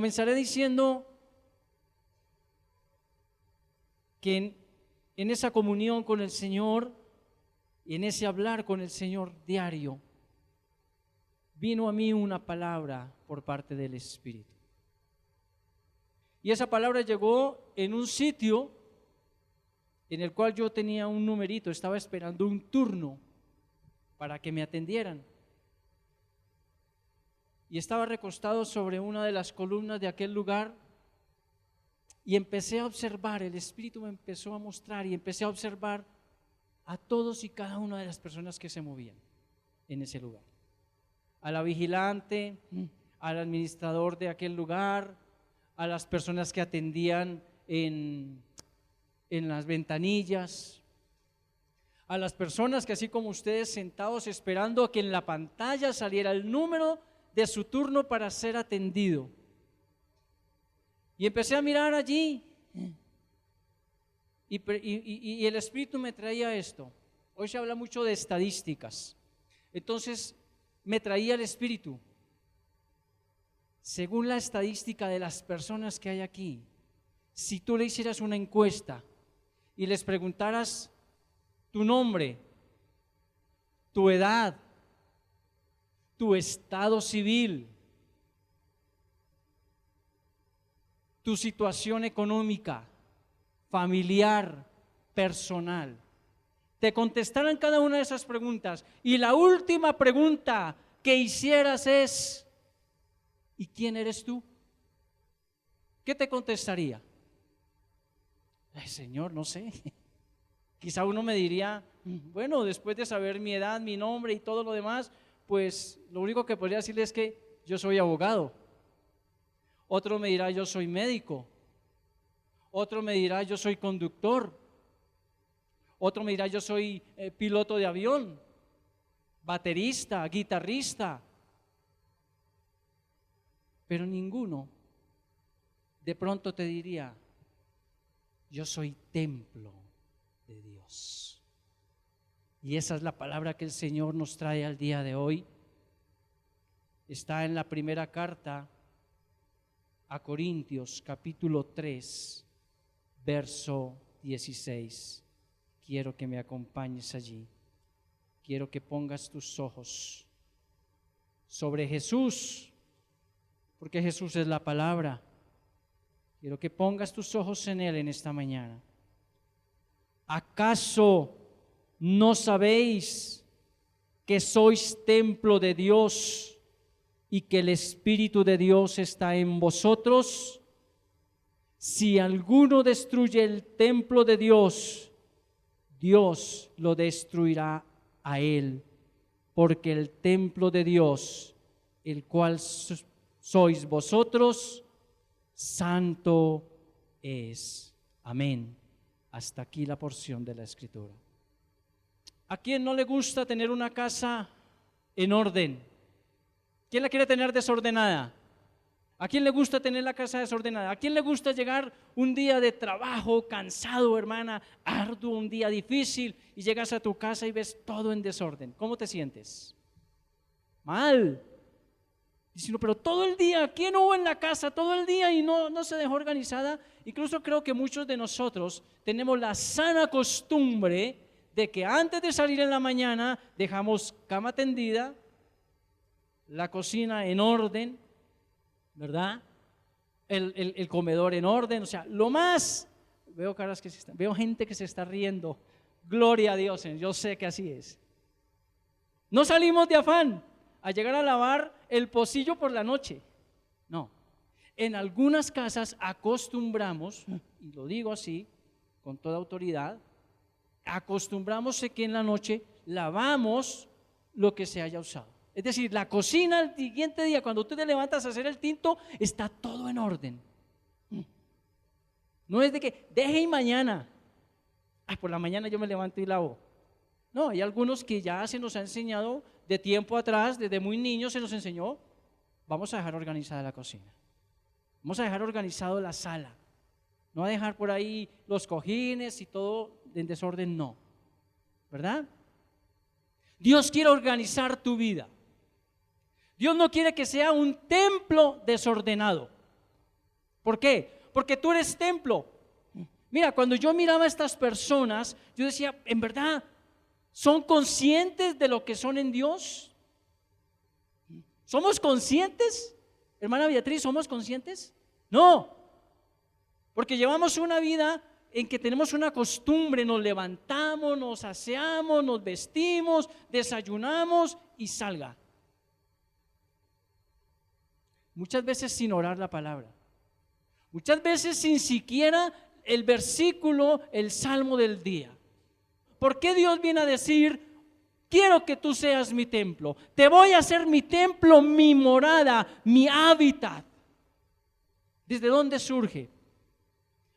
Comenzaré diciendo que en esa comunión con el Señor y en ese hablar con el Señor diario, vino a mí una palabra por parte del Espíritu. Y esa palabra llegó en un sitio en el cual yo tenía un numerito, estaba esperando un turno para que me atendieran. Y estaba recostado sobre una de las columnas de aquel lugar y empecé a observar, el Espíritu me empezó a mostrar y empecé a observar a todos y cada una de las personas que se movían en ese lugar. A la vigilante, al administrador de aquel lugar, a las personas que atendían en las ventanillas, a las personas que así como ustedes sentados esperando a que en la pantalla saliera el número de su turno para ser atendido. Y empecé a mirar allí y el Espíritu me traía esto. Hoy se habla mucho de estadísticas, entonces me traía el Espíritu. Según la estadística de las personas que hay aquí, si tú le hicieras una encuesta y les preguntaras tu nombre, tu edad, tu estado civil, tu situación económica, familiar, personal, te contestaran cada una de esas preguntas y la última pregunta que hicieras es: ¿y quién eres tú? ¿Qué te contestaría? Ay, Señor, no sé. Quizá uno me diría, bueno, después de saber mi edad, mi nombre y todo lo demás, pues lo único que podría decirle es que yo soy abogado. Otro me dirá, yo soy médico. Otro me dirá, yo soy conductor. Otro me dirá, yo soy piloto de avión, baterista, guitarrista. Pero ninguno de pronto te diría, yo soy templo de Dios. Y esa es la palabra que el Señor nos trae al día de hoy. Está en la primera carta a Corintios, capítulo 3, verso 16. Quiero que me acompañes allí. Quiero que pongas tus ojos sobre Jesús, porque Jesús es la palabra. Quiero que pongas tus ojos en Él en esta mañana. ¿Acaso no sabéis que sois templo de Dios y que el Espíritu de Dios está en vosotros? Si alguno destruye el templo de Dios, Dios lo destruirá a él, porque el templo de Dios, el cual sois vosotros, santo es. Amén. Hasta aquí la porción de la Escritura. ¿A quién no le gusta tener una casa en orden? ¿Quién la quiere tener desordenada? ¿A quién le gusta tener la casa desordenada? ¿A quién le gusta llegar un día de trabajo cansado, hermana, arduo, un día difícil, y llegas a tu casa y ves todo en desorden? ¿Cómo te sientes? Mal. Diciendo, pero todo el día, ¿quién hubo en la casa todo el día y no se dejó organizada? Incluso creo que muchos de nosotros tenemos la sana costumbre de que antes de salir en la mañana dejamos cama tendida, la cocina en orden, ¿verdad? El comedor en orden, o sea, lo más, veo caras que veo gente que se está riendo, gloria a Dios, yo sé que así es. No salimos de afán a llegar a lavar el pocillo por la noche, no. En algunas casas acostumbramos, y lo digo así, con toda autoridad, acostumbramos que en la noche lavamos lo que se haya usado. Es decir, la cocina el siguiente día, cuando tú te levantas a hacer el tinto, está todo en orden. No es de que deje y mañana, por la mañana yo me levanto y lavo. No, hay algunos que ya se nos ha enseñado de tiempo atrás, desde muy niños se nos enseñó, vamos a dejar organizada la cocina. Vamos a dejar organizado la sala. No a dejar por ahí los cojines y todo en desorden, no. ¿Verdad? Dios quiere organizar tu vida. Dios no quiere que sea un templo desordenado. ¿Por qué? Porque tú eres templo. Mira, cuando yo miraba a estas personas, yo decía, ¿en verdad son conscientes de lo que son en Dios? ¿Somos conscientes? Hermana Beatriz, ¿somos conscientes? No, porque llevamos una vida en que tenemos una costumbre, nos levantamos, nos aseamos, nos vestimos, desayunamos y salga. Muchas veces sin orar la palabra, muchas veces sin siquiera el versículo, el salmo del día. ¿Por qué Dios viene a decir, quiero que tú seas mi templo? Te voy a hacer mi templo, mi morada, mi hábitat. ¿Desde dónde surge?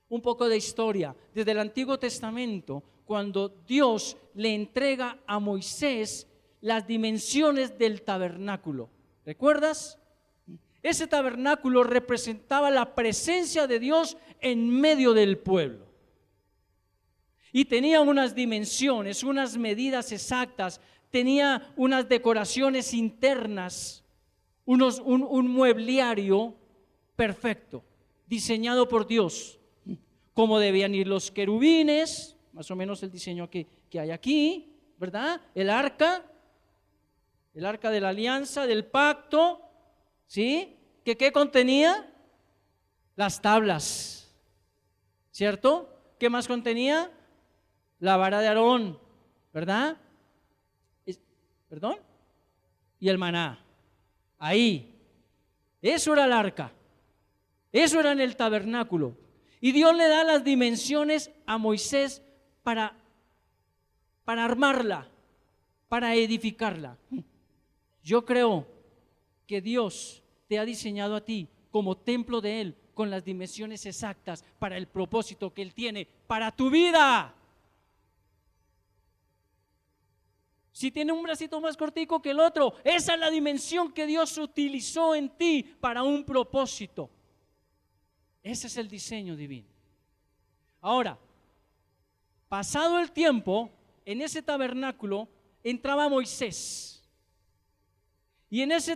Un poco de historia. Desde el Antiguo Testamento, cuando Dios le entrega a Moisés las dimensiones del tabernáculo. ¿Recuerdas? Ese tabernáculo representaba la presencia de Dios en medio del pueblo. Y tenía unas dimensiones, unas medidas exactas, tenía unas decoraciones internas, un muebliario perfecto, diseñado por Dios. Cómo debían ir los querubines, más o menos el diseño que hay aquí, ¿verdad? El arca de la alianza, del pacto, ¿sí? ¿Qué contenía? Las tablas, ¿cierto? ¿Qué más contenía? La vara de Aarón, ¿verdad? ¿Perdón? Y el maná, ahí. Eso era el arca, eso era en el tabernáculo. Y Dios le da las dimensiones a Moisés para armarla, para edificarla. Yo creo que Dios te ha diseñado a ti como templo de Él, con las dimensiones exactas para el propósito que Él tiene para tu vida. Si tiene un bracito más cortico que el otro, esa es la dimensión que Dios utilizó en ti para un propósito. Ese es el diseño divino. Ahora, pasado el tiempo, en ese tabernáculo entraba Moisés. Y en ese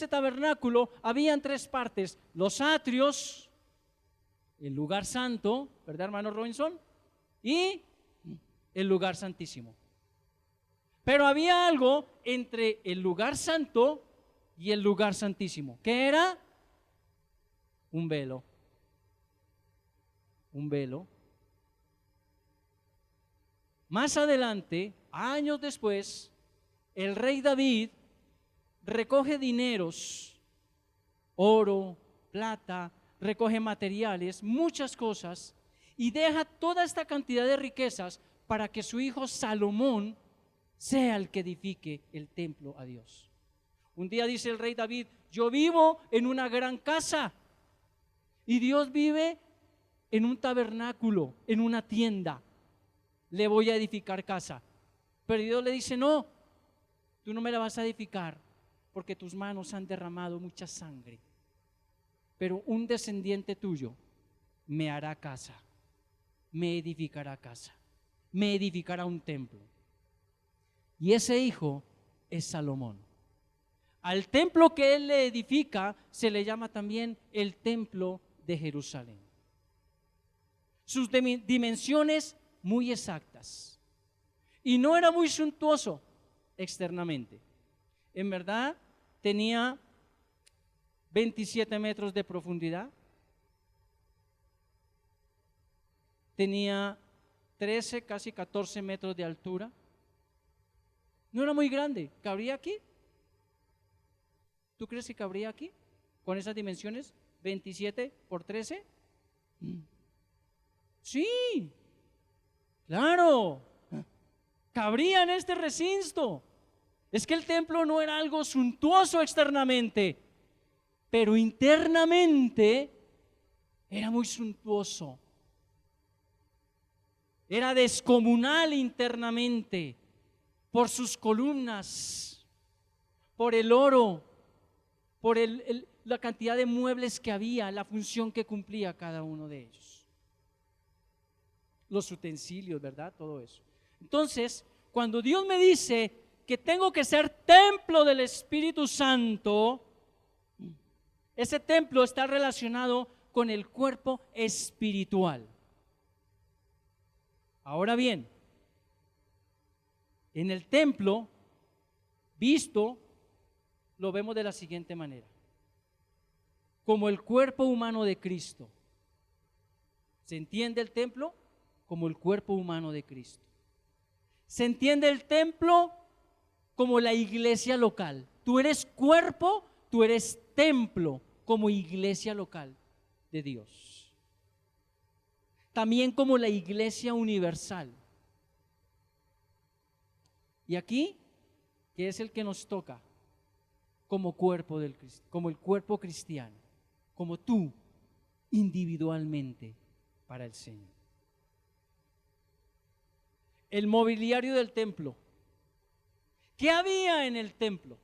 tabernáculo habían tres partes: los atrios, el lugar santo, ¿verdad, hermano Robinson? Y el lugar santísimo. Pero había algo entre el lugar santo y el lugar santísimo. ¿Qué era? Un velo. Un velo. Más adelante, años después, el rey David recoge dineros, oro, plata, recoge materiales, muchas cosas, y deja toda esta cantidad de riquezas para que su hijo Salomón sea el que edifique el templo a Dios. Un día dice el rey David: yo vivo en una gran casa, y Dios vive en un tabernáculo, en una tienda. Le voy a edificar casa. Pero Dios le dice: no, tú no me la vas a edificar, porque tus manos han derramado mucha sangre. Pero un descendiente tuyo me hará casa, me edificará casa, me edificará un templo. Y ese hijo es Salomón. Al templo que él le edifica se le llama también el templo de Jerusalén. Sus dimensiones muy exactas. Y no era muy suntuoso externamente. En verdad tenía 27 metros de profundidad. Tenía 13, casi 14 metros de altura. No era muy grande. ¿Cabría aquí? ¿Tú crees que cabría aquí? Con esas dimensiones, 27 por 13. Sí, claro, cabría en este recinto. Es que el templo no era algo suntuoso externamente, pero internamente era muy suntuoso. Era descomunal internamente, por sus columnas, por el oro, por la cantidad de muebles que había, la función que cumplía cada uno de ellos. Los utensilios, ¿verdad? Todo eso. Entonces, cuando Dios me dice que tengo que ser templo del Espíritu Santo, ese templo está relacionado con el cuerpo espiritual. Ahora bien, en el templo, visto, lo vemos de la siguiente manera: como el cuerpo humano de Cristo. ¿Se entiende el templo? Como el cuerpo humano de Cristo. ¿Se entiende el templo? Como la iglesia local. Tú eres cuerpo, tú eres templo, como iglesia local de Dios. También como la iglesia universal. Y aquí, que es el que nos toca, como cuerpo del Cristo, como el cuerpo cristiano, como tú individualmente para el Señor. El mobiliario del templo. ¿Qué había en el templo?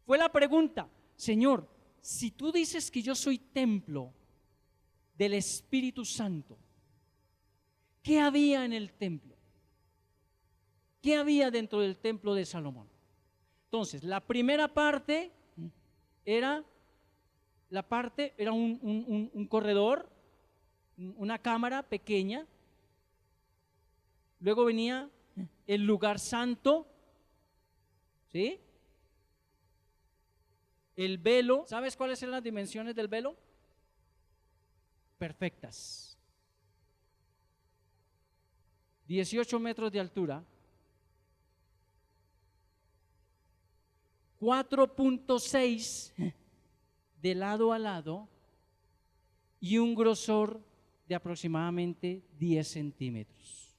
Fue la pregunta: Señor, si tú dices que yo soy templo del Espíritu Santo, ¿qué había en el templo? ¿Qué había dentro del templo de Salomón? Entonces, la primera parte era un corredor, una cámara pequeña. Luego venía el lugar santo, ¿sí? El velo. ¿Sabes cuáles eran las dimensiones del velo? Perfectas. 18 metros de altura, 4.6 de lado a lado y un grosor de aproximadamente 10 centímetros.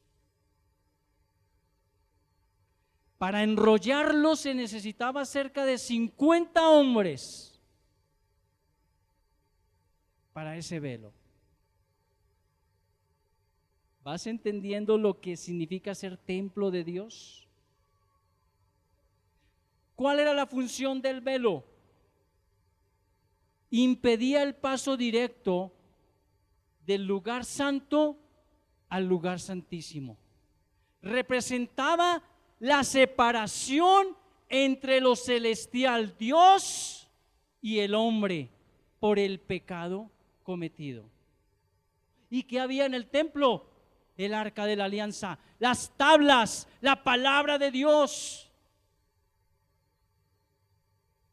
Para enrollarlo se necesitaba cerca de 50 hombres para ese velo. ¿Vas entendiendo lo que significa ser templo de Dios? ¿Cuál era la función del velo? Impedía el paso directo del lugar santo al lugar santísimo. Representaba la separación entre lo celestial Dios y el hombre por el pecado cometido. ¿Y qué había en el templo? El arca de la alianza, las tablas, la palabra de Dios.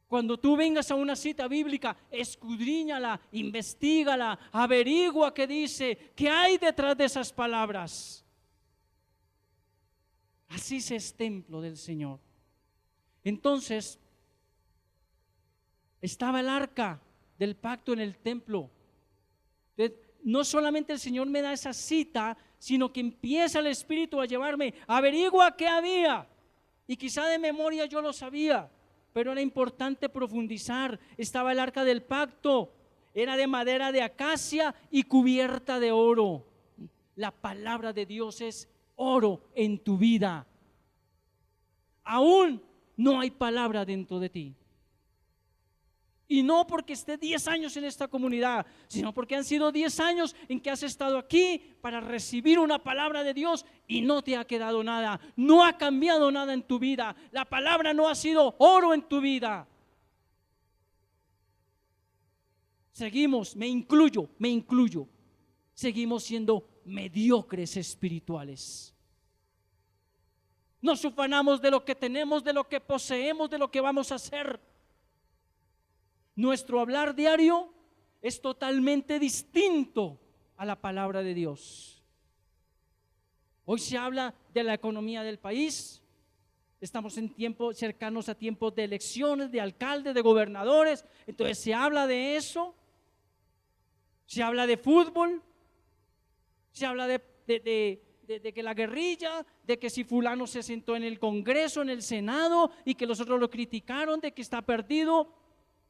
Cuando tú vengas a una cita bíblica, escudriñala, investígala, averigua qué dice, qué hay detrás de esas palabras. Así se es templo del Señor. Entonces, estaba el arca del pacto en el templo. Entonces, no solamente el Señor me da esa cita, sino que empieza el Espíritu a llevarme, averigua qué había. Y quizá de memoria yo lo sabía, pero era importante profundizar. Estaba el arca del pacto, era de madera de acacia y cubierta de oro. La palabra de Dios es oro en tu vida. Aún no hay palabra dentro de ti. Y no porque esté 10 años en esta comunidad, sino porque han sido 10 años en que has estado aquí para recibir una palabra de Dios y no te ha quedado nada, no ha cambiado nada en tu vida. La palabra no ha sido oro en tu vida. Seguimos, me incluyo, seguimos siendo mediocres espirituales. Nos ufanamos de lo que tenemos, de lo que poseemos, de lo que vamos a hacer. Nuestro hablar diario es totalmente distinto a la palabra de Dios. Hoy se habla de la economía del país. Estamos en tiempos cercanos a tiempos de elecciones, de alcaldes, de gobernadores. Entonces se habla de eso. Se habla de fútbol. Se habla de que la guerrilla, de que si fulano se sentó en el Congreso, en el Senado, y que los otros lo criticaron, de que está perdido.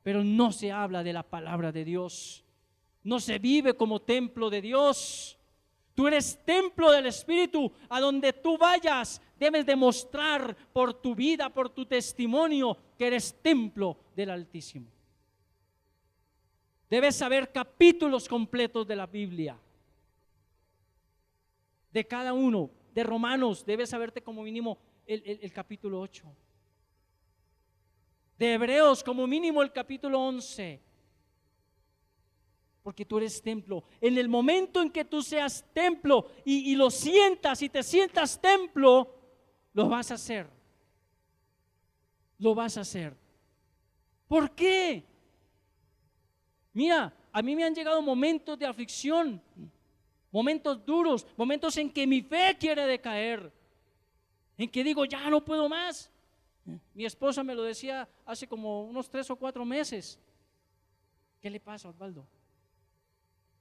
Pero no se habla de la palabra de Dios. No se vive como templo de Dios. Tú eres templo del Espíritu. A donde tú vayas, debes demostrar por tu vida, por tu testimonio, que eres templo del Altísimo. Debes saber capítulos completos de la Biblia. De cada uno. De Romanos, debes saberte como mínimo el capítulo 8. De Hebreos, como mínimo el capítulo 11. porque tú eres templo. En el momento en que tú seas templo y lo sientas y te sientas templo, lo vas a hacer. Lo vas a hacer. ¿Por qué? Mira, a mí me han llegado momentos de aflicción, momentos duros, momentos en que mi fe quiere decaer, en que digo, ya no puedo más. Mi esposa me lo decía hace como unos 3 o 4 meses. ¿Qué le pasa, Osvaldo?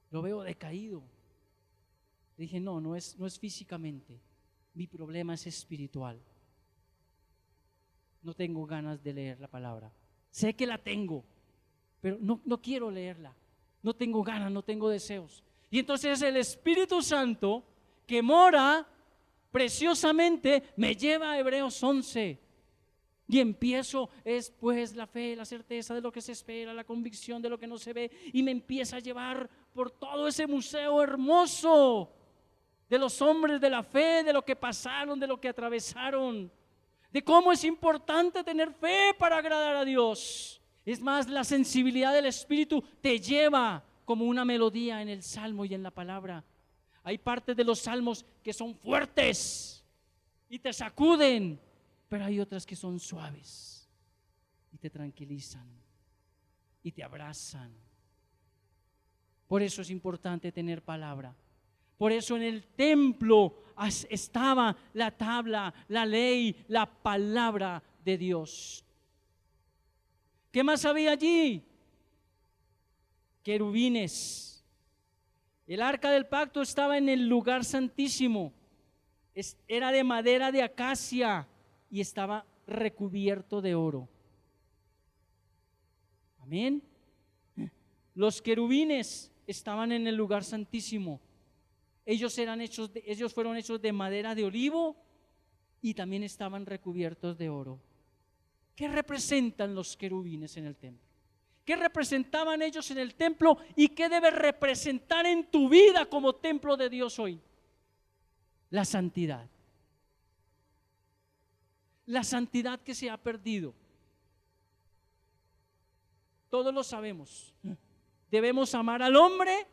Lo veo decaído. Le dije, no es físicamente, mi problema es espiritual. No tengo ganas de leer la palabra. Sé que la tengo, pero no quiero leerla. No tengo ganas, no tengo deseos. Y entonces el Espíritu Santo que mora preciosamente me lleva a Hebreos 11. Y empiezo, es pues la fe, la certeza de lo que se espera, la convicción de lo que no se ve, y me empieza a llevar por todo ese museo hermoso de los hombres de la fe, de lo que pasaron, de lo que atravesaron, de cómo es importante tener fe para agradar a Dios. Es más, la sensibilidad del Espíritu te lleva como una melodía en el Salmo y en la palabra. Hay partes de los salmos que son fuertes y te sacuden, pero hay otras que son suaves y te tranquilizan y te abrazan. Por eso es importante tener palabra. Por eso en el templo estaba la tabla, la ley, la palabra de Dios. ¿Qué más había allí? Querubines. El arca del pacto estaba en el lugar santísimo. Era de madera de acacia y estaba recubierto de oro. Amén. Los querubines estaban en el lugar santísimo. Ellos fueron hechos de madera de olivo y también estaban recubiertos de oro. ¿Qué representan los querubines en el templo? ¿Qué representaban ellos en el templo y qué debe representar en tu vida como templo de Dios hoy? La santidad. La santidad que se ha perdido. Todos lo sabemos. Debemos amar al hombre,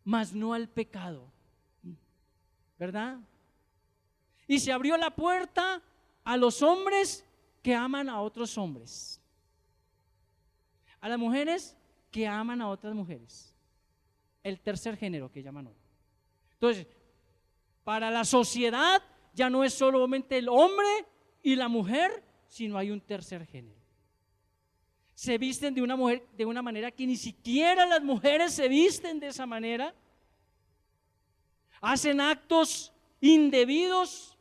mas no al pecado. ¿Verdad? Y se abrió la puerta a los hombres que aman a otros hombres, a las mujeres que aman a otras mujeres, el tercer género que llaman hoy. Entonces, para la sociedad ya no es solamente el hombre y la mujer, sino hay un tercer género. Se visten de una manera que ni siquiera las mujeres se visten de esa manera. Hacen actos indebidos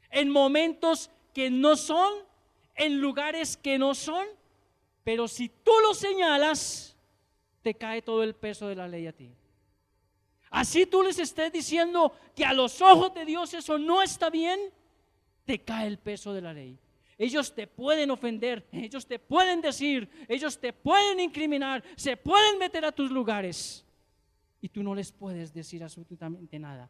en momentos que no son, en lugares que no son, pero si tú lo señalas, te cae todo el peso de la ley a ti. Así tú les estés diciendo que a los ojos de Dios eso no está bien, te cae el peso de la ley. Ellos te pueden ofender, ellos te pueden decir, ellos te pueden incriminar, se pueden meter a tus lugares y tú no les puedes decir absolutamente nada,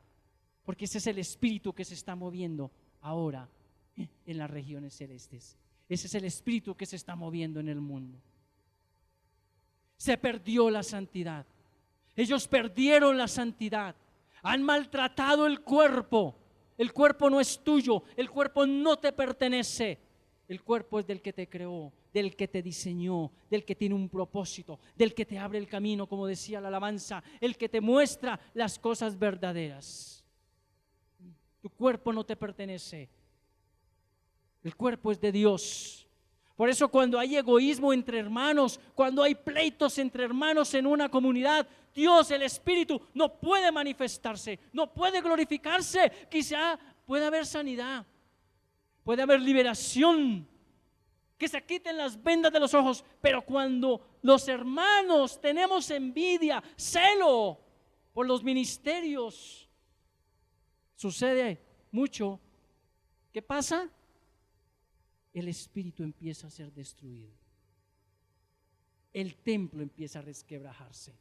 porque ese es el espíritu que se está moviendo ahora en las regiones celestes. Ese es el espíritu que se está moviendo en el mundo. Se perdió la santidad. Ellos perdieron la santidad. Han maltratado el cuerpo. El cuerpo no es tuyo. El cuerpo no te pertenece. El cuerpo es del que te creó, del que te diseñó, del que tiene un propósito, del que te abre el camino, como decía la alabanza, el que te muestra las cosas verdaderas. Tu cuerpo no te pertenece. El cuerpo es de Dios. Por eso cuando hay egoísmo entre hermanos, cuando hay pleitos entre hermanos en una comunidad, Dios, el Espíritu, no puede manifestarse, no puede glorificarse. Quizá pueda haber sanidad, puede haber liberación, que se quiten las vendas de los ojos, pero cuando los hermanos tenemos envidia, celo por los ministerios, sucede mucho. ¿Qué pasa? El espíritu empieza a ser destruido. El templo empieza a resquebrajarse.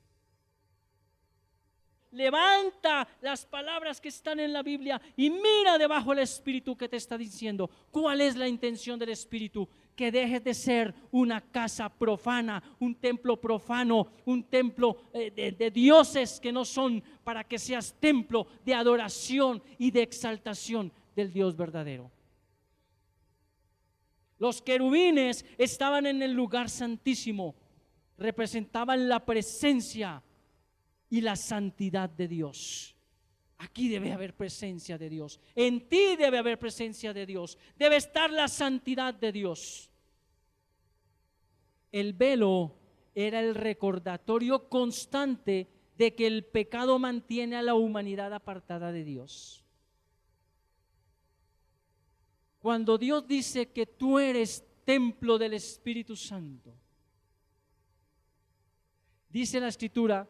levanta las palabras que están en la Biblia y mira debajo el Espíritu que te está diciendo. ¿Cuál es la intención del Espíritu? Que dejes de ser una casa profana, un templo profano, un templo de dioses que no son, para que seas templo de adoración y de exaltación del Dios verdadero. Los querubines estaban en el lugar santísimo, representaban la presencia y la santidad de Dios. Aquí debe haber presencia de Dios, en ti debe haber presencia de Dios, debe estar la santidad de Dios. El velo era el recordatorio constante de que el pecado mantiene a la humanidad apartada de Dios. Cuando Dios dice que tú eres templo del Espíritu Santo, dice la Escritura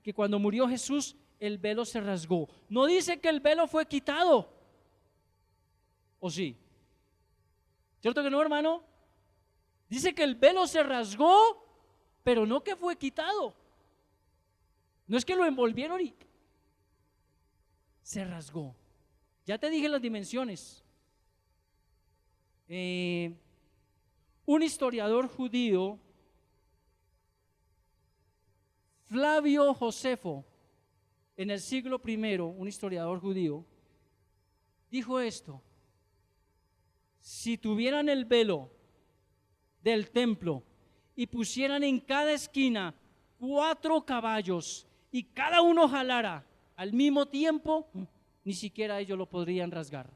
que cuando murió Jesús el velo se rasgó. No dice que el velo fue quitado, ¿o sí? ¿Cierto que no, hermano? Dice que el velo se rasgó, pero no que fue quitado. No es que lo envolvieron y se rasgó. Ya te dije las dimensiones. Un historiador judío, Flavio Josefo, en el siglo I, un historiador judío, dijo esto: si tuvieran el velo del templo y pusieran en cada esquina 4 caballos y cada uno jalara al mismo tiempo, ni siquiera ellos lo podrían rasgar.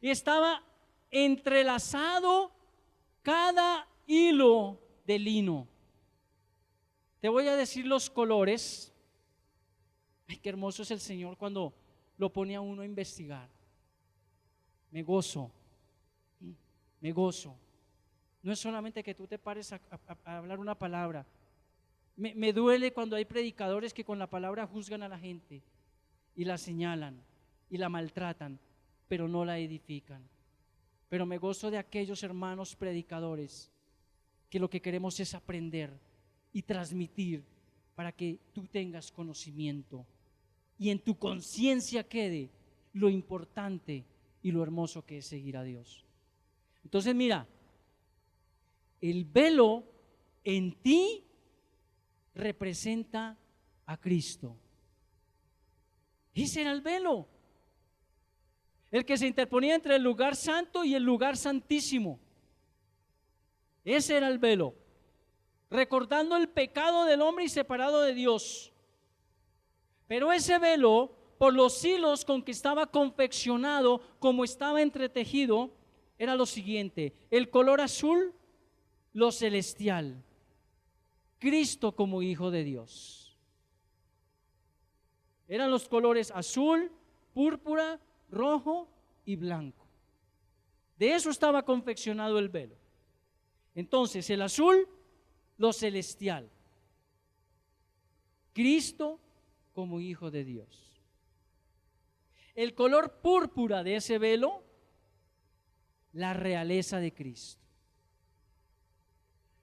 Y estaba entrelazado cada hilo de lino. Te voy a decir los colores. Ay, qué hermoso es el Señor cuando lo pone a uno a investigar. Me gozo. Me gozo. No es solamente que tú te pares a hablar una palabra. Me duele cuando hay predicadores que con la palabra juzgan a la gente y la señalan y la maltratan, pero no la edifican. Pero me gozo de aquellos hermanos predicadores que lo que queremos es aprender y transmitir para que tú tengas conocimiento y en tu conciencia quede lo importante y lo hermoso que es seguir a Dios. Entonces mira, el velo en ti representa a Cristo. Ese era el velo, el que se interponía entre el lugar santo y el lugar santísimo. Ese era el velo, recordando el pecado del hombre y separado de Dios. Pero ese velo, por los hilos con que estaba confeccionado, como estaba entretejido, era lo siguiente: el color azul, lo celestial, Cristo como Hijo de Dios. Eran los colores azul, púrpura, rojo y blanco. De eso estaba confeccionado el velo. Entonces, el azul, lo celestial, Cristo como Hijo de Dios. El color púrpura de ese velo, la realeza de Cristo.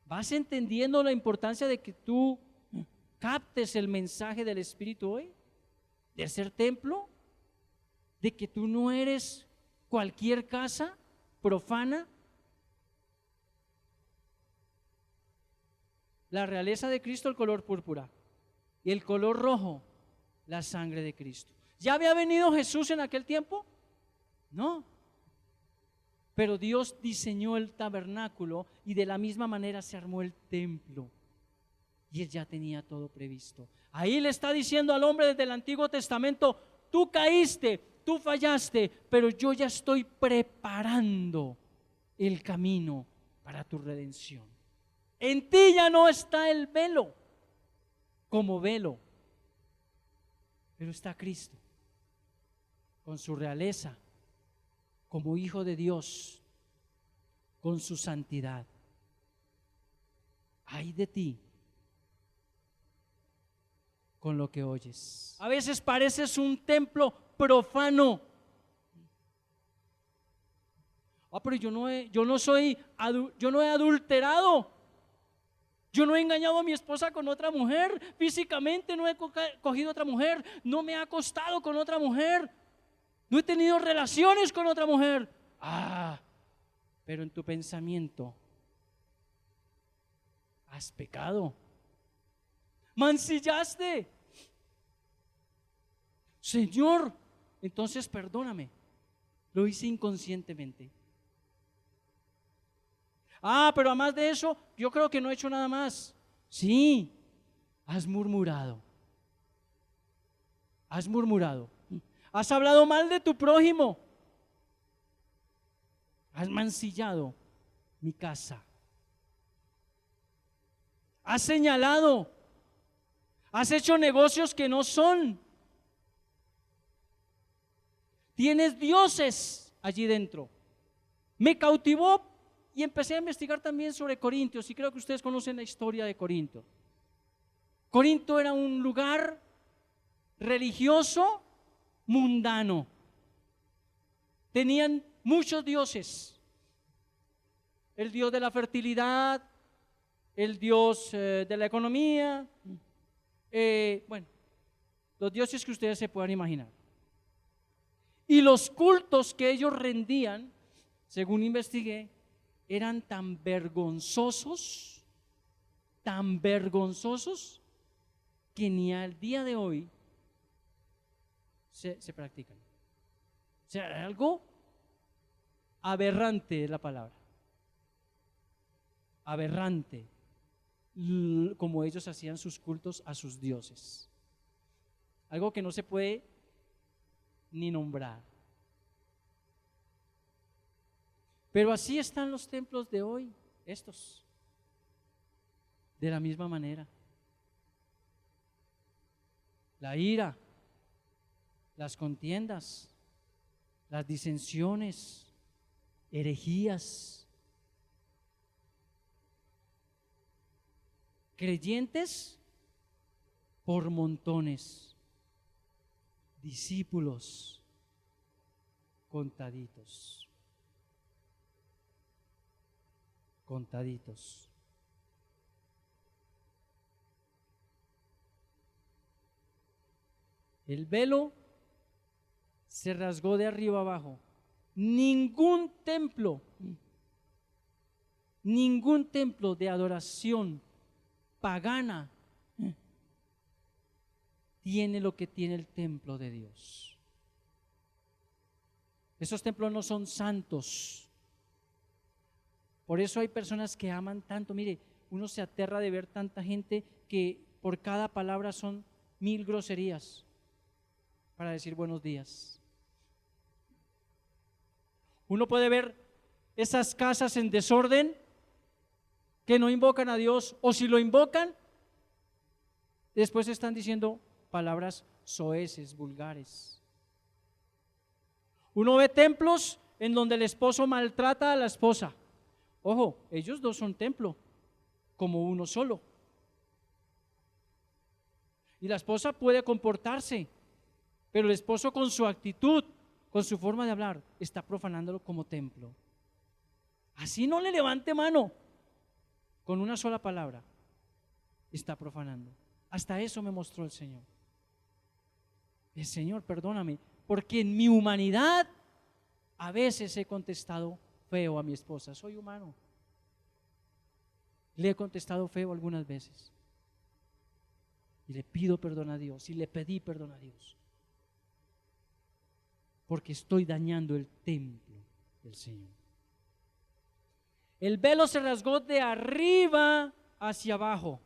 ¿Vas entendiendo la importancia de que tú captes el mensaje del Espíritu hoy? De ser templo, de que tú no eres cualquier casa profana. La realeza de Cristo, el color púrpura, y el color rojo, la sangre de Cristo. ¿Ya había venido Jesús en aquel tiempo? No. Pero Dios diseñó el tabernáculo y de la misma manera se armó el templo. Y Él ya tenía todo previsto. Ahí le está diciendo al hombre desde el Antiguo Testamento: tú caíste, tú fallaste, pero yo ya estoy preparando el camino para tu redención. En ti ya no está el velo como velo, pero está Cristo con su realeza, como Hijo de Dios, con su santidad. Ay de ti con lo que oyes. A veces pareces un templo profano. Pero yo no he adulterado. Yo no he engañado a mi esposa con otra mujer, físicamente no he cogido otra mujer, no me he acostado con otra mujer, no he tenido relaciones con otra mujer. Pero en tu pensamiento has pecado, mancillaste. Señor, entonces perdóname, lo hice inconscientemente. Pero además de eso, yo creo que no he hecho nada más. Sí, has murmurado. Has murmurado. Has hablado mal de tu prójimo. Has mancillado mi casa. Has señalado. Has hecho negocios que no son. Tienes dioses allí dentro. Me cautivó y empecé a investigar también sobre Corintios, y creo que ustedes conocen la historia de Corinto. Corinto era un lugar religioso, mundano. Tenían muchos dioses. El dios de la fertilidad, el dios de la economía, los dioses que ustedes se puedan imaginar. Y los cultos que ellos rendían, según investigué, eran tan vergonzosos, que ni al día de hoy se practican. O sea, algo aberrante es la palabra. Aberrante, como ellos hacían sus cultos a sus dioses. Algo que no se puede ni nombrar. Pero así están los templos de hoy, estos, de la misma manera. La ira, las contiendas, las disensiones, herejías. Creyentes por montones, discípulos contaditos. El velo se rasgó de arriba abajo. Ningún templo de adoración pagana tiene lo que tiene el templo de Dios. Esos templos no son santos. Por eso hay personas que aman tanto. Mire, uno se aterra de ver tanta gente que por cada palabra son 1000 groserías para decir buenos días. Uno puede ver esas casas en desorden que no invocan a Dios, o si lo invocan, después están diciendo palabras soeces, vulgares. Uno ve templos en donde el esposo maltrata a la esposa. Ojo, ellos dos son templo, como uno solo. Y la esposa puede comportarse, pero el esposo con su actitud, con su forma de hablar, está profanándolo como templo. Así no le levante mano, con una sola palabra, está profanando. Hasta eso me mostró el Señor. El Señor, perdóname, porque en mi humanidad a veces he contestado feo a mi esposa. Soy humano. Le he contestado feo algunas veces. Y le pido perdón a Dios, y le pedí perdón a Dios. Porque estoy dañando el templo del Señor. El velo se rasgó de arriba hacia abajo.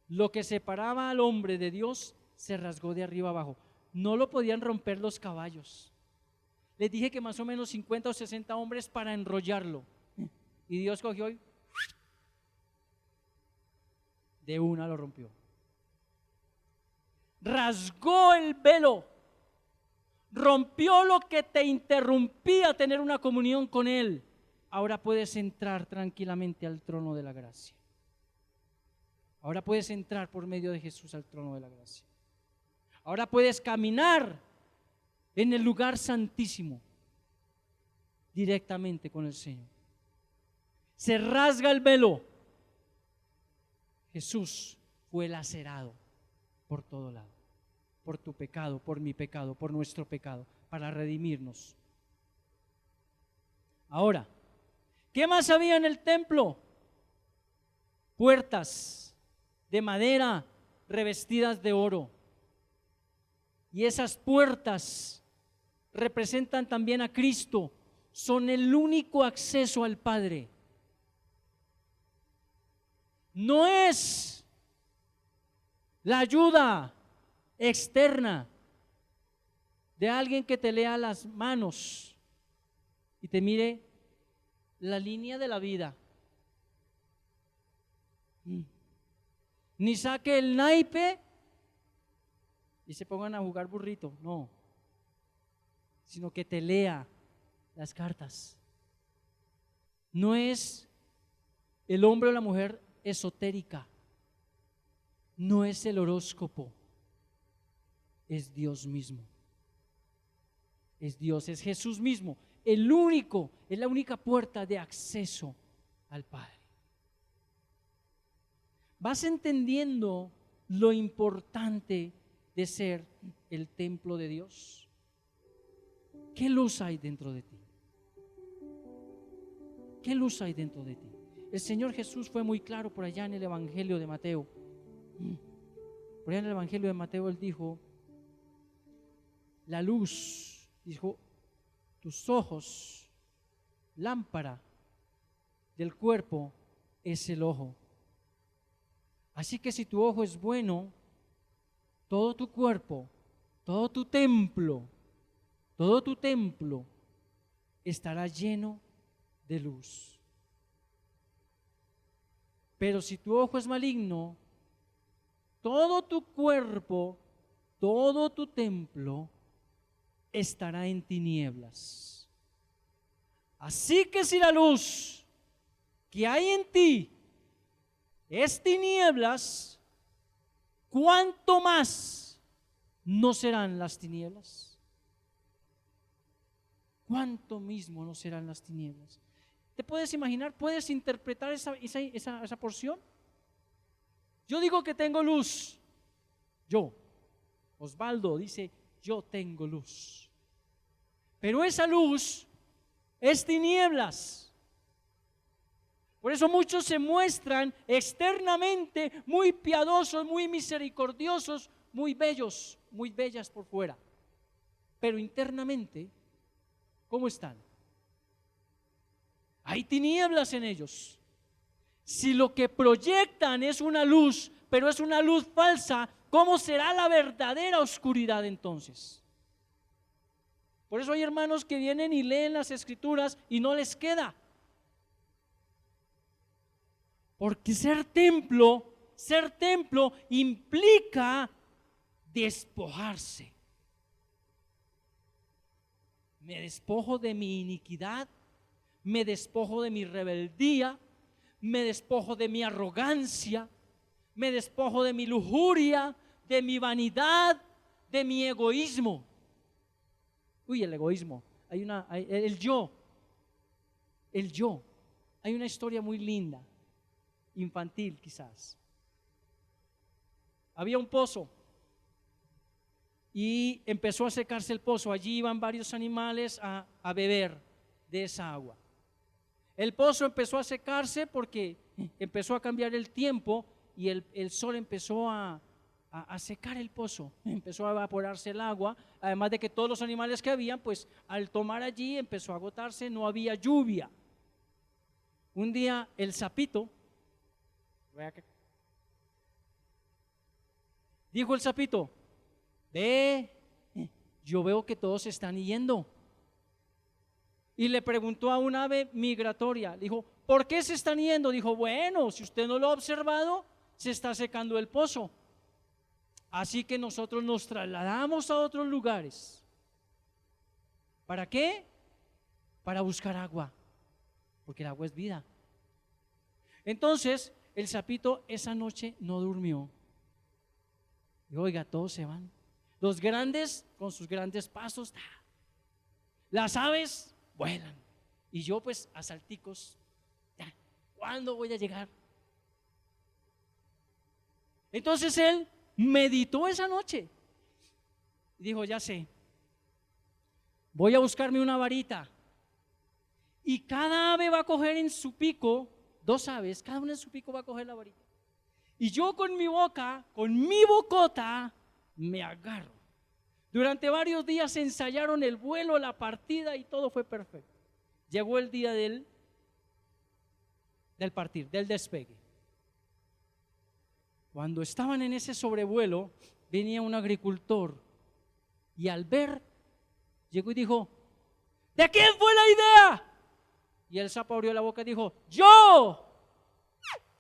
Lo que separaba al hombre de Dios se rasgó de arriba abajo. No lo podían romper los caballos. Les dije que más o menos 50 o 60 hombres para enrollarlo. Y Dios cogió y de una lo rompió. Rasgó el velo. Rompió lo que te interrumpía tener una comunión con Él. Ahora puedes entrar tranquilamente al trono de la gracia. Ahora puedes entrar por medio de Jesús al trono de la gracia. Ahora puedes caminar en el lugar santísimo directamente con el Señor. se rasga el velo. Jesús fue lacerado por todo lado, por tu pecado, por mi pecado, por nuestro pecado, para redimirnos. Ahora, ¿qué más había en el templo? Puertas de madera revestidas de oro. Y esas puertas representan también a Cristo, son el único acceso al Padre. No es la ayuda externa de alguien que te lea las manos y te mire la línea de la vida, ni saque el naipe y se pongan a jugar burrito, no, sino que te lea las cartas. No es el hombre o la mujer esotérica, no es el horóscopo, es Dios mismo. Es Dios, es Jesús mismo, el único, es la única puerta de acceso al Padre. Vas entendiendo lo importante de ser el templo de Dios. ¿Qué luz hay dentro de ti? ¿Qué luz hay dentro de ti? El Señor Jesús fue muy claro por allá en el Evangelio de Mateo. Por allá en el Evangelio de Mateo Él dijo, la luz, dijo, tus ojos, lámpara del cuerpo es el ojo. Así que si tu ojo es bueno, todo tu cuerpo, todo tu templo estará lleno de luz. Pero si tu ojo es maligno, todo tu cuerpo, todo tu templo estará en tinieblas. Así que si la luz que hay en ti es tinieblas, ¿cuánto más no serán las tinieblas? ¿Cuánto mismo no serán las tinieblas? ¿Te puedes imaginar? ¿Puedes interpretar esa porción? Yo digo que tengo luz. Yo, Osvaldo, dice, yo tengo luz. Pero esa luz es tinieblas. Por eso muchos se muestran externamente muy piadosos, muy misericordiosos, muy bellos, muy bellas por fuera. Pero internamente, ¿cómo están? Hay tinieblas en ellos. Si lo que proyectan es una luz, pero es una luz falsa, ¿cómo será la verdadera oscuridad entonces? Por eso hay hermanos que vienen y leen las escrituras y no les queda. Porque ser templo implica despojarse. Me despojo de mi iniquidad, me despojo de mi rebeldía, me despojo de mi arrogancia, me despojo de mi lujuria, de mi vanidad, de mi egoísmo. Uy, el egoísmo. El yo. Hay una historia muy linda, infantil quizás. Había un pozo y empezó a secarse el pozo. Allí iban varios animales a beber de esa agua. El pozo empezó a secarse porque empezó a cambiar el tiempo y el sol empezó a secar el pozo, empezó a evaporarse el agua, además de que todos los animales que habían, pues al tomar allí empezó a agotarse, no había lluvia. Un día el sapito, dijo el sapito, yo veo que todos se están yendo. Y le preguntó a un ave migratoria, dijo, ¿por qué se están yendo? Dijo, bueno, si usted no lo ha observado, se está secando el pozo. Así que nosotros nos trasladamos a otros lugares. ¿Para qué? Para buscar agua, porque el agua es vida. Entonces, el sapito esa noche no durmió. Y oiga, todos se van. Los grandes con sus grandes pasos, las aves vuelan. Y yo pues a salticos, ¿cuándo voy a llegar? Entonces él meditó esa noche y dijo, ya sé, voy a buscarme una varita y cada ave va a coger en su pico, 2 aves, cada una en su pico va a coger la varita. Y yo con mi boca, con mi bocota, me agarro. Durante varios días ensayaron el vuelo, la partida y todo fue perfecto. Llegó el día del partir, del despegue. Cuando estaban en ese sobrevuelo, venía un agricultor y al ver, llegó y dijo, ¿de quién fue la idea? Y el sapo abrió la boca y dijo, ¡yo!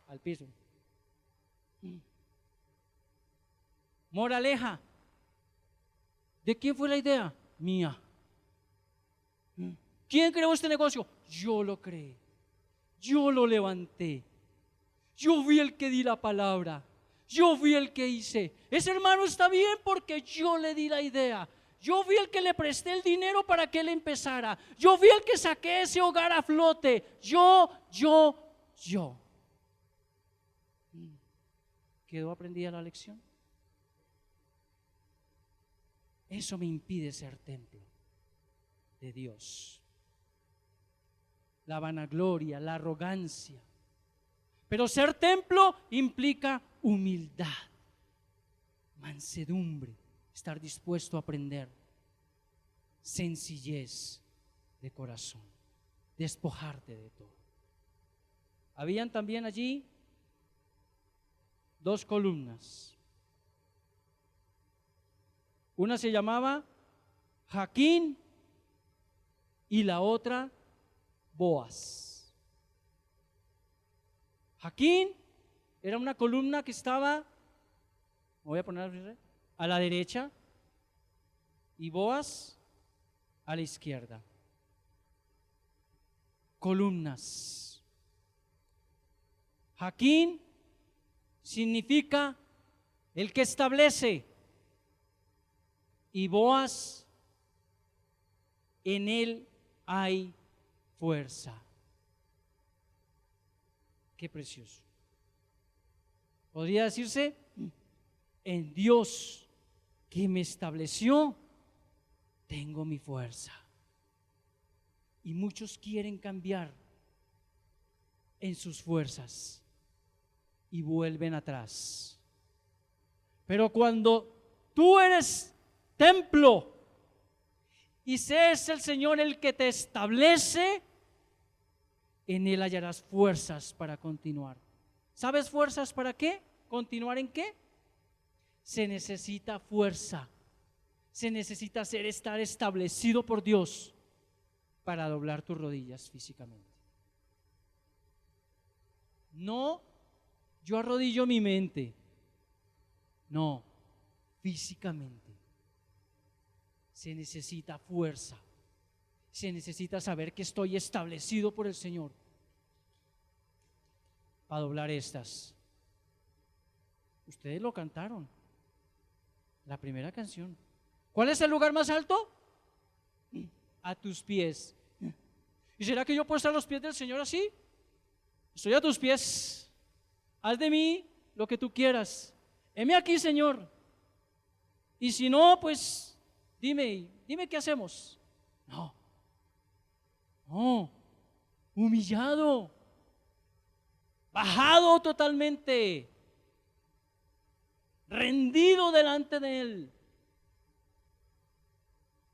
Al piso. Moraleja, ¿de quién fue la idea? Mía. ¿Quién creó este negocio? Yo lo creé, yo lo levanté, yo fui el que di la palabra, yo fui el que hice. Ese hermano está bien porque yo le di la idea. Yo fui el que le presté el dinero para que él empezara. Yo fui el que saqué ese hogar a flote. Yo. ¿Quedó aprendida la lección? Eso me impide ser templo de Dios. La vanagloria, la arrogancia. Pero ser templo implica humildad, mansedumbre, estar dispuesto a aprender, sencillez de corazón, despojarte de todo. Habían también allí 2 columnas. Una se llamaba Jaquín y la otra Boaz. Jaquín era una columna que estaba, me voy a poner a la derecha, y Boaz a la izquierda. Columnas. Jaquín significa el que establece, y Boaz, en él hay fuerza. Qué precioso. Podría decirse, en Dios que me estableció, tengo mi fuerza. Y muchos quieren cambiar en sus fuerzas y vuelven atrás. Pero cuando tú eres templo y es el Señor el que te establece, en Él hallarás fuerzas para continuar. ¿Sabes fuerzas para qué? ¿Continuar en qué? Se necesita fuerza, se necesita estar establecido por Dios para doblar tus rodillas físicamente. No, yo arrodillo mi mente, no, físicamente. Se necesita fuerza, se necesita saber que estoy establecido por el Señor para doblar estas. Ustedes lo cantaron, la primera canción. ¿Cuál es el lugar más alto? A tus pies. ¿Y será que yo puedo estar a los pies del Señor así? Estoy a tus pies, haz de mí lo que tú quieras. Heme aquí, Señor. Y si no, pues dime qué hacemos. No, humillado, bajado totalmente, rendido delante de Él.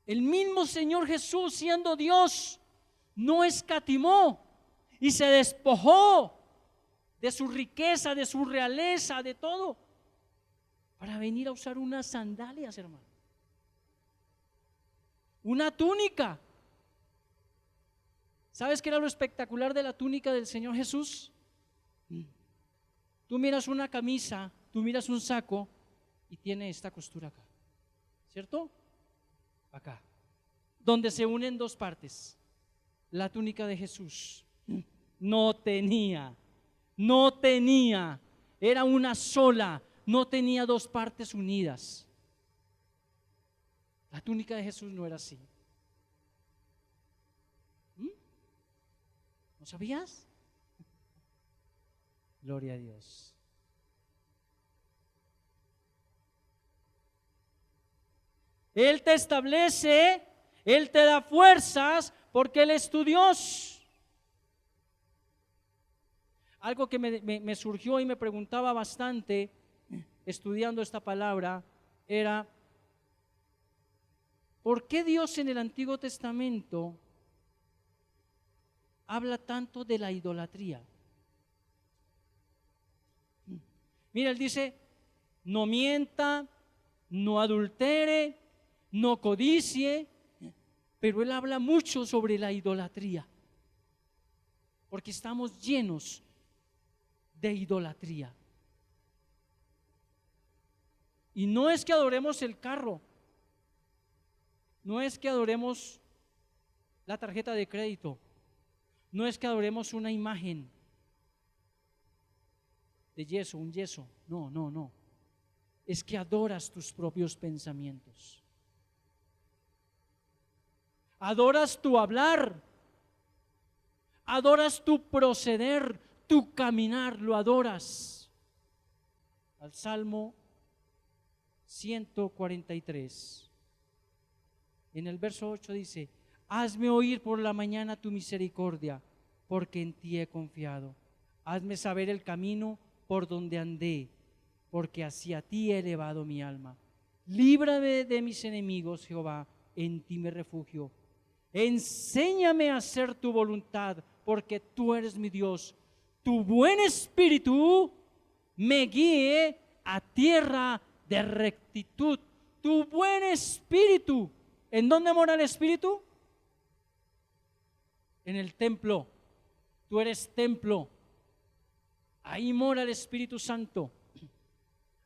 El mismo Señor Jesús, siendo Dios, no escatimó y se despojó de su riqueza, de su realeza, de todo, para venir a usar unas sandalias, hermano, una túnica. ¿Sabes qué era lo espectacular de la túnica del Señor Jesús? Tú miras una camisa, tú miras un saco y tiene esta costura acá, ¿cierto? Acá, donde se unen 2 partes. La túnica de Jesús no tenía, era una sola, no tenía 2 partes unidas. La túnica de Jesús no era así. ¿No sabías? Gloria a Dios. Él te establece, Él te da fuerzas porque Él es tu Dios. Algo que me surgió y me preguntaba bastante estudiando esta palabra era, ¿por qué Dios en el Antiguo Testamento habla tanto de la idolatría? Mira, Él dice, no mienta, no adultere, no codicie, pero Él habla mucho sobre la idolatría, porque estamos llenos de idolatría. Y no es que adoremos el carro, no es que adoremos la tarjeta de crédito, no es que adoremos una imagen de yeso, un yeso, no, es que adoras tus propios pensamientos, adoras tu hablar, adoras tu proceder, tu caminar, lo adoras. Al Salmo 143, en el verso 8 dice, hazme oír por la mañana tu misericordia, porque en ti he confiado. Hazme saber el camino por donde andé, porque hacia ti he elevado mi alma. Líbrame de mis enemigos, Jehová, en ti me refugio. Enséñame a hacer tu voluntad, porque tú eres mi Dios. Tu buen espíritu me guíe a tierra de rectitud. Tu buen espíritu. ¿En dónde mora el espíritu? En el templo. Tú eres templo. Ahí mora el Espíritu Santo.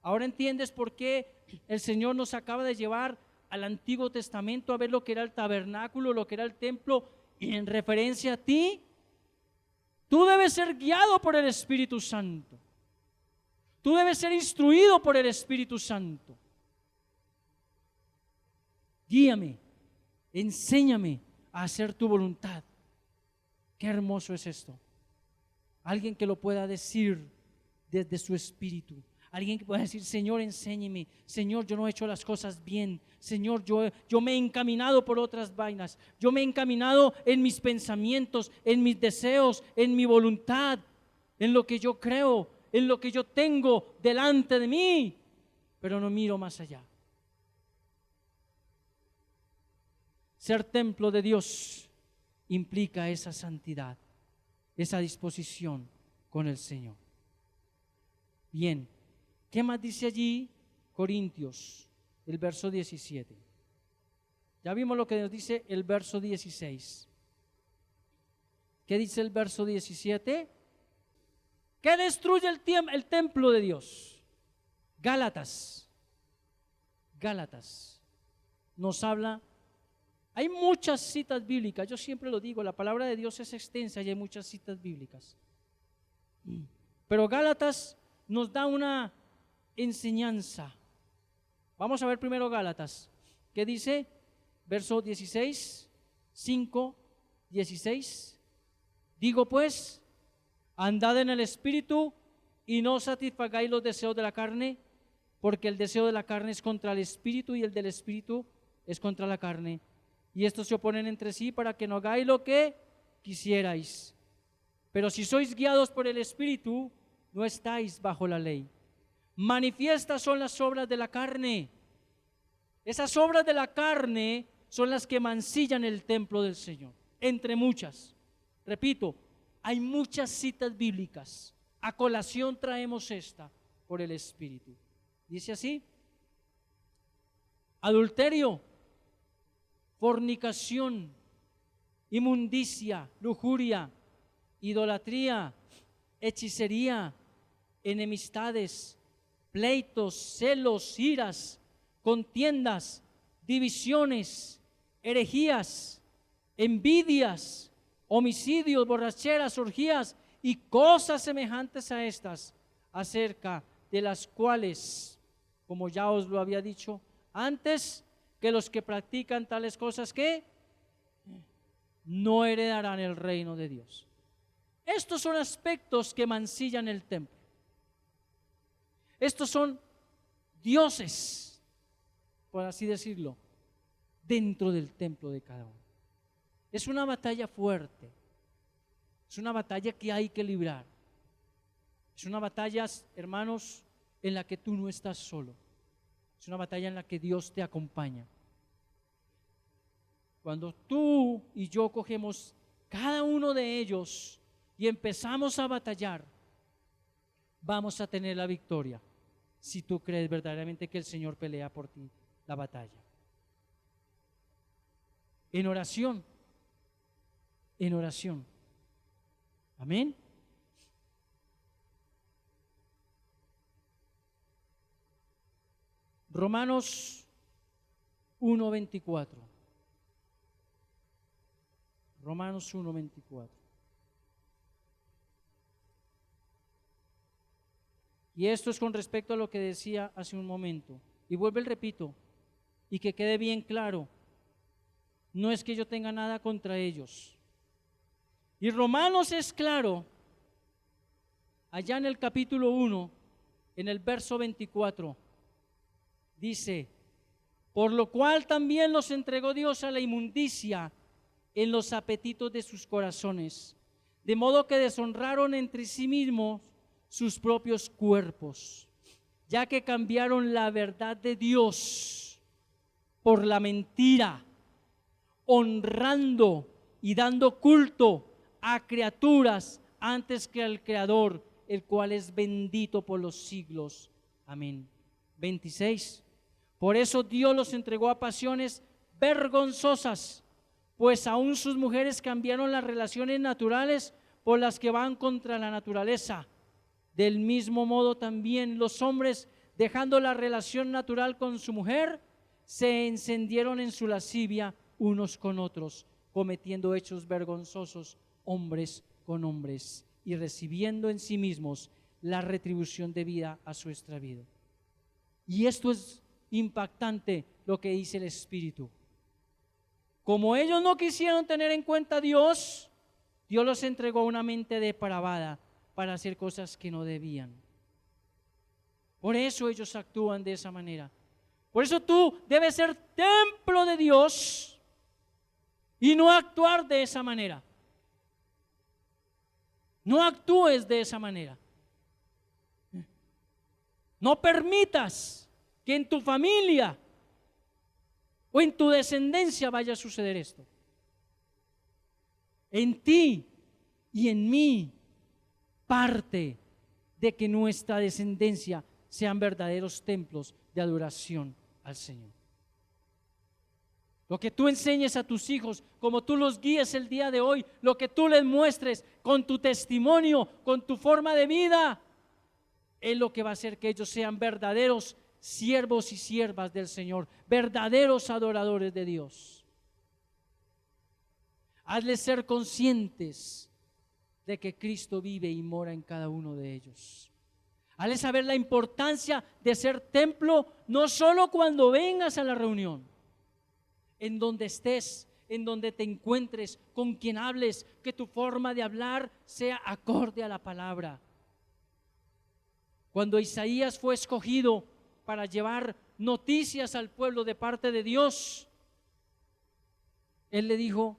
Ahora entiendes por qué el Señor nos acaba de llevar al Antiguo Testamento a ver lo que era el tabernáculo, lo que era el templo, y en referencia a ti, tú debes ser guiado por el Espíritu Santo. Tú debes ser instruido por el Espíritu Santo. Guíame, enséñame a hacer tu voluntad. Qué hermoso es esto. Alguien que lo pueda decir desde su espíritu. Alguien que pueda decir, Señor, enséñeme. Señor, yo no he hecho las cosas bien. Señor, yo me he encaminado por otras vainas. Yo me he encaminado en mis pensamientos, en mis deseos, en mi voluntad, en lo que yo creo, en lo que yo tengo delante de mí, pero no miro más allá. Ser templo de Dios implica esa santidad, esa disposición con el Señor. Bien, ¿qué más dice allí Corintios, el verso 17? Ya vimos lo que nos dice el verso 16. ¿Qué dice el verso 17? ¿Qué destruye el templo de Dios? Gálatas nos habla. Hay muchas citas bíblicas, yo siempre lo digo, la palabra de Dios es extensa y hay muchas citas bíblicas. Pero Gálatas nos da una enseñanza. Vamos a ver primero Gálatas. ¿Qué dice? Verso 16, 5, 16. Digo pues, andad en el Espíritu y no satisfagáis los deseos de la carne, porque el deseo de la carne es contra el Espíritu y el del Espíritu es contra la carne. Y estos se oponen entre sí para que no hagáis lo que quisierais. Pero si sois guiados por el Espíritu, no estáis bajo la ley. Manifiestas son las obras de la carne. Esas obras de la carne son las que mancillan el templo del Señor, entre muchas. Repito, hay muchas citas bíblicas. A colación traemos esta por el Espíritu. Dice así: adulterio, fornicación, inmundicia, lujuria, idolatría, hechicería, enemistades, pleitos, celos, iras, contiendas, divisiones, herejías, envidias, homicidios, borracheras, orgías y cosas semejantes a estas, acerca de las cuales, como ya os lo había dicho antes, que los que practican tales cosas, ¿qué? No heredarán el reino de Dios. Estos son aspectos que mancillan el templo. Estos son dioses, por así decirlo, dentro del templo de cada uno. Es una batalla fuerte. Es una batalla que hay que librar. Es una batalla, hermanos, en la que tú no estás solo. Es una batalla en la que Dios te acompaña. Cuando tú y yo cogemos cada uno de ellos y empezamos a batallar, vamos a tener la victoria, si tú crees verdaderamente que el Señor pelea por ti la batalla. En oración, en oración. Amén. Romanos 1:24. Romanos 1:24. Y esto es con respecto a lo que decía hace un momento. Y vuelvo y repito, y que quede bien claro, no es que yo tenga nada contra ellos. Y Romanos es claro, allá en el capítulo 1, en el verso 24, dice: por lo cual también los entregó Dios a la inmundicia en los apetitos de sus corazones, de modo que deshonraron entre sí mismos sus propios cuerpos, ya que cambiaron la verdad de Dios por la mentira, honrando y dando culto a criaturas antes que al Creador, el cual es bendito por los siglos. Amén. 26. Por eso Dios los entregó a pasiones vergonzosas, pues aún sus mujeres cambiaron las relaciones naturales por las que van contra la naturaleza. Del mismo modo también los hombres, dejando la relación natural con su mujer, se encendieron en su lascivia unos con otros, cometiendo hechos vergonzosos hombres con hombres y recibiendo en sí mismos la retribución debida a su extravío. Y esto es impactante lo que dice el Espíritu. Como ellos no quisieron tener en cuenta a Dios, Dios los entregó a una mente depravada para hacer cosas que no debían. Por eso ellos actúan de esa manera. Por eso tú debes ser templo de Dios y no actuar de esa manera. No actúes de esa manera. No permitas que en tu familia o en tu descendencia vaya a suceder esto. En ti y en mí parte de que nuestra descendencia sean verdaderos templos de adoración al Señor. Lo que tú enseñes a tus hijos, como tú los guíes el día de hoy, lo que tú les muestres con tu testimonio, con tu forma de vida, es lo que va a hacer que ellos sean verdaderos siervos y siervas del Señor, verdaderos adoradores de Dios. Hazles ser conscientes de que Cristo vive y mora en cada uno de ellos. Hazles saber la importancia de ser templo, no solo cuando vengas a la reunión, en donde estés, en donde te encuentres, con quien hables, que tu forma de hablar sea acorde a la palabra. Cuando Isaías fue escogido para llevar noticias al pueblo de parte de Dios, él le dijo: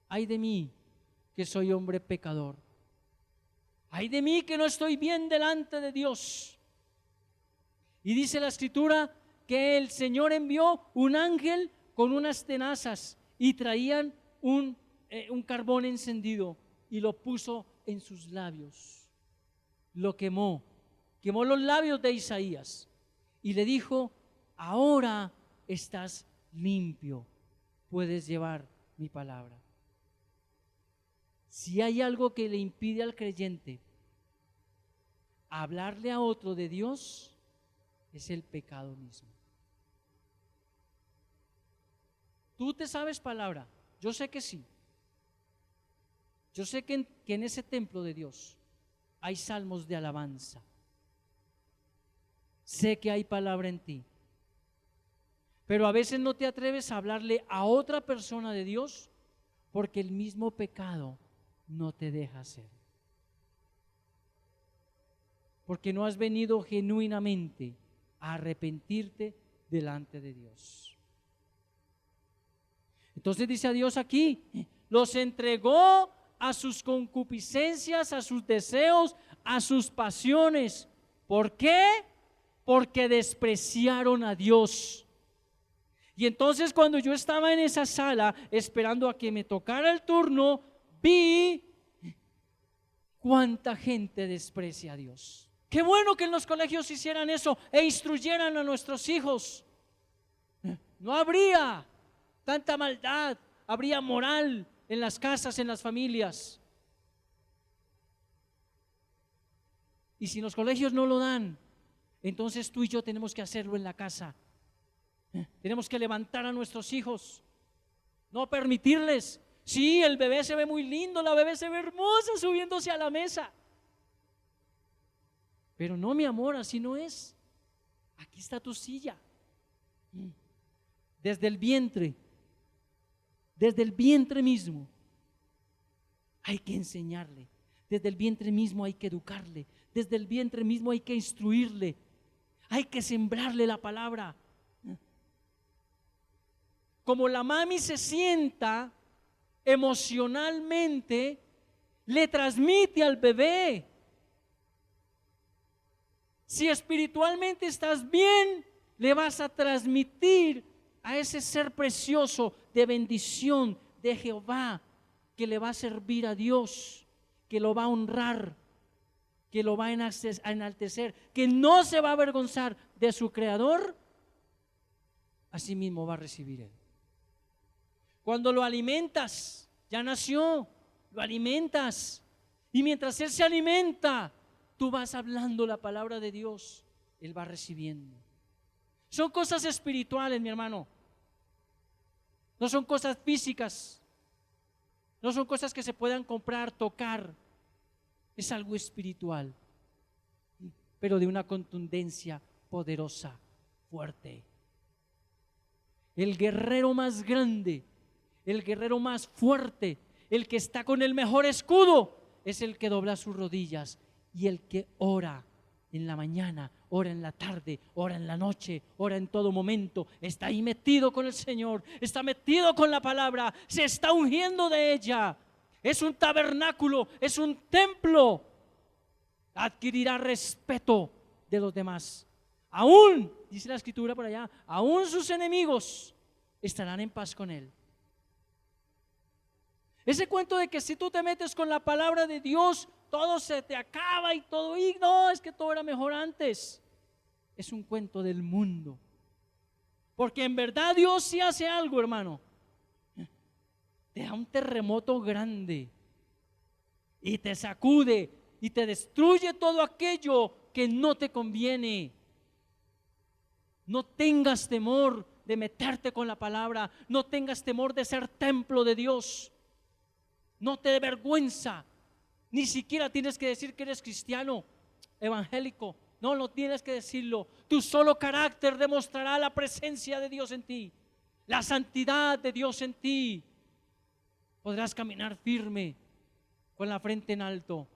ay de mí, que soy hombre pecador. Ay de mí, que no estoy bien delante de Dios. Y dice la Escritura que el Señor envió un ángel con unas tenazas y traían un carbón encendido y lo puso en sus labios. Lo quemó los labios de Isaías y le dijo: ahora estás limpio, puedes llevar mi palabra. Si hay algo que le impide al creyente hablarle a otro de Dios, es el pecado mismo. ¿Tú te sabes palabra? Yo sé que sí. Yo sé que en ese templo de Dios hay salmos de alabanza. Sé que hay palabra en ti. Pero a veces no te atreves a hablarle a otra persona de Dios porque el mismo pecado no te deja hacer. porque no has venido genuinamente a arrepentirte delante de Dios. Entonces dice a Dios aquí, los entregó a sus concupiscencias, a sus deseos, a sus pasiones. ¿Por qué? Porque despreciaron a Dios. Y entonces cuando yo estaba en esa sala esperando a que me tocara el turno, vi cuánta gente desprecia a Dios. Qué bueno que en los colegios hicieran eso e instruyeran a nuestros hijos. No habría tanta maldad, habría moral en las casas, en las familias. Y si los colegios no lo dan, entonces tú y yo tenemos que hacerlo en la casa. Tenemos que levantar a nuestros hijos, no permitirles. Sí, el bebé se ve muy lindo, la bebé se ve hermosa subiéndose a la mesa. Pero no, mi amor, así no es. Aquí está tu silla. Desde el vientre mismo, hay que enseñarle. Desde el vientre mismo hay que educarle. Desde el vientre mismo hay que instruirle. Hay que sembrarle la palabra. Como la mami se sienta emocionalmente, le transmite al bebé. Si espiritualmente estás bien, le vas a transmitir a ese ser precioso de bendición de Jehová, que le va a servir a Dios, que lo va a honrar, que lo va a enaltecer, que no se va a avergonzar de su Creador. Así mismo va a recibir él. Cuando lo alimentas, ya nació, lo alimentas, y mientras él se alimenta, tú vas hablando la palabra de Dios, él va recibiendo. Son cosas espirituales, mi hermano. No son cosas físicas. No son cosas que se puedan comprar, tocar. Es algo espiritual, pero de una contundencia poderosa, fuerte. El guerrero más grande, el guerrero más fuerte, el que está con el mejor escudo, es el que dobla sus rodillas y el que ora en la mañana, ora en la tarde, ora en la noche, ora en todo momento. Está ahí metido con el Señor, está metido con la palabra, se está ungiendo de ella. Es un tabernáculo, es un templo. Adquirirá respeto de los demás. Aún, dice la escritura por allá, aún sus enemigos estarán en paz con él. Ese cuento de que si tú te metes con la palabra de Dios, todo se te acaba y todo, y no, es que todo era mejor antes, es un cuento del mundo. Porque en verdad Dios sí hace algo, hermano. Te da un terremoto grande y te sacude y te destruye todo aquello que no te conviene. No tengas temor de meterte con la palabra, no tengas temor de ser templo de Dios. No te dé vergüenza, ni siquiera tienes que decir que eres cristiano, evangélico. No tienes que decirlo. Tu solo carácter demostrará la presencia de Dios en ti, la santidad de Dios en ti. Podrás caminar firme, con la frente en alto,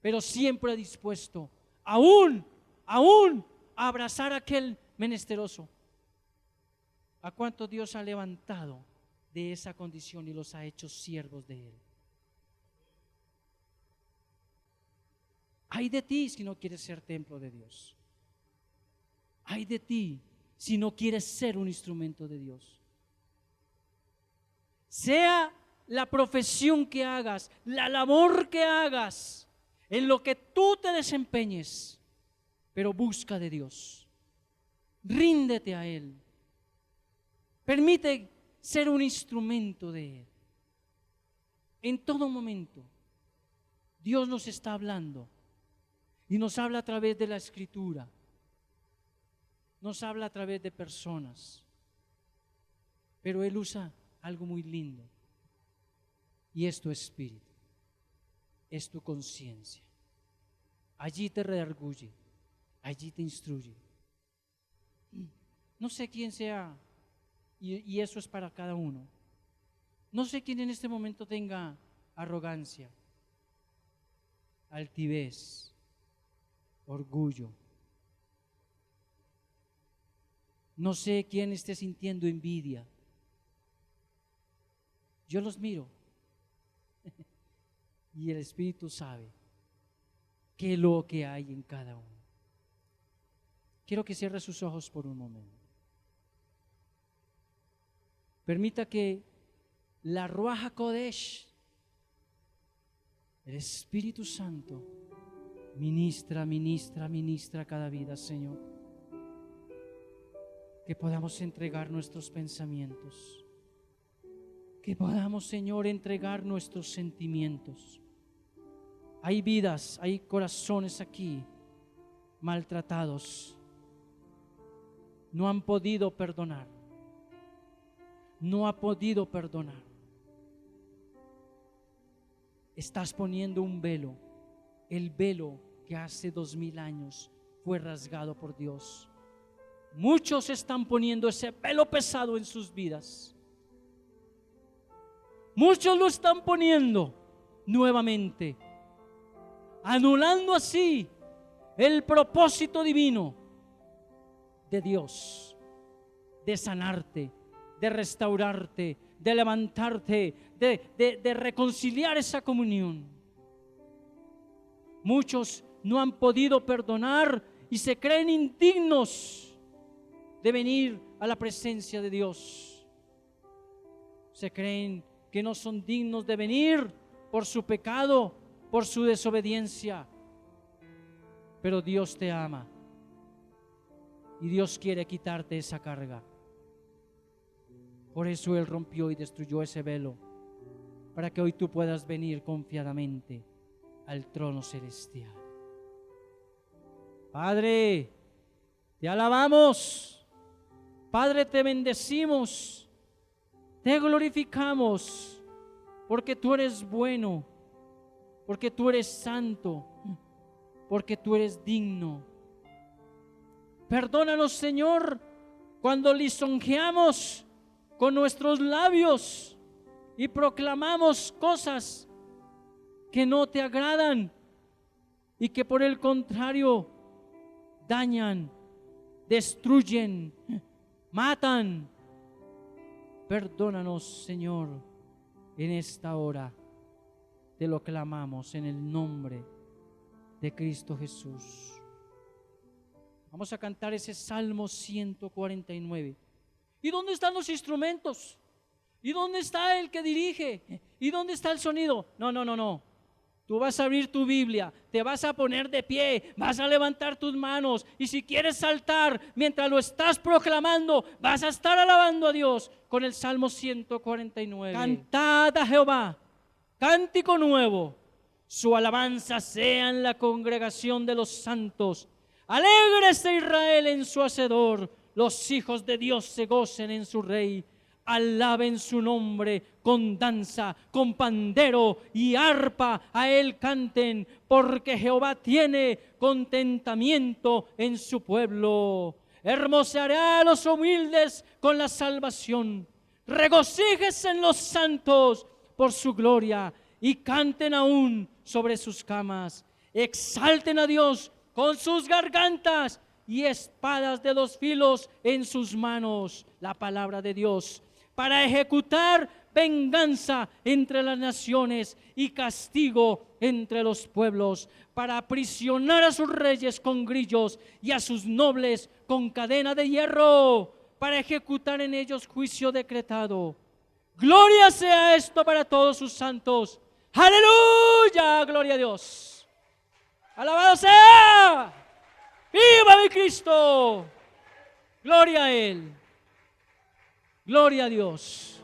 pero siempre dispuesto, aún a abrazar a aquel menesteroso. ¿A cuánto Dios ha levantado de esa condición y los ha hecho siervos de Él? Ay de ti si no quieres ser templo de Dios. Ay de ti si no quieres ser un instrumento de Dios. Sea la profesión que hagas, la labor que hagas, en lo que tú te desempeñes, pero busca de Dios. Ríndete a Él. Permite ser un instrumento de Él. En todo momento, Dios nos está hablando. Y nos habla a través de la Escritura, nos habla a través de personas, pero Él usa algo muy lindo, y es tu espíritu, es tu conciencia. Allí te redarguye, allí te instruye. No sé quién sea, y eso es para cada uno. No sé quién en este momento tenga arrogancia, altivez, orgullo. No sé quién esté sintiendo envidia. Yo los miro y el Espíritu sabe qué es lo que hay en cada uno. Quiero que cierre sus ojos por un momento. Permita que la Ruach HaKodesh, el Espíritu Santo, ministra cada vida, Señor. Que podamos entregar nuestros pensamientos. Que podamos, Señor, entregar nuestros sentimientos. Hay vidas, hay corazones aquí maltratados. No han podido perdonar. No ha podido perdonar. Estás poniendo un velo, el velo que hace 2000 años fue rasgado por Dios. Muchos están poniendo ese velo pesado en sus vidas. Muchos lo están poniendo nuevamente, anulando así el propósito divino de Dios, de sanarte, de restaurarte, de levantarte, de reconciliar esa comunión. Muchos no han podido perdonar y se creen indignos de venir a la presencia de Dios. Se creen que no son dignos de venir por su pecado, por su desobediencia. Pero Dios te ama y Dios quiere quitarte esa carga. Por eso Él rompió y destruyó ese velo, para que hoy tú puedas venir confiadamente al trono celestial. Padre, te alabamos. Padre, te bendecimos. Te glorificamos, porque tú eres bueno, porque tú eres santo, porque tú eres digno. Perdónanos, Señor, cuando lisonjeamos con nuestros labios y proclamamos cosas que no te agradan y que por el contrario dañan, destruyen, matan. Perdónanos, Señor, en esta hora. Te lo clamamos en el nombre de Cristo Jesús. Vamos a cantar ese Salmo 149. ¿Y dónde están los instrumentos? ¿Y dónde está el que dirige? ¿Y dónde está el sonido? No. Tú vas a abrir tu Biblia, te vas a poner de pie, vas a levantar tus manos y si quieres saltar mientras lo estás proclamando, vas a estar alabando a Dios con el Salmo 149. Cantad a Jehová, cántico nuevo, su alabanza sea en la congregación de los santos. Alégrese Israel en su Hacedor, los hijos de Dios se gocen en su Rey. Alaben su nombre con danza, con pandero y arpa, a él canten, porque Jehová tiene contentamiento en su pueblo. Hermoseará a los humildes con la salvación. Regocíjese en los santos por su gloria y canten aún sobre sus camas. Exalten a Dios con sus gargantas y espadas de 2 filos en sus manos. La palabra de Dios para ejecutar venganza entre las naciones y castigo entre los pueblos, para aprisionar a sus reyes con grillos y a sus nobles con cadena de hierro, para ejecutar en ellos juicio decretado. Gloria sea esto para todos sus santos. ¡Aleluya! Gloria a Dios. ¡Alabado sea! ¡Viva mi Cristo! Gloria a Él. Gloria a Dios.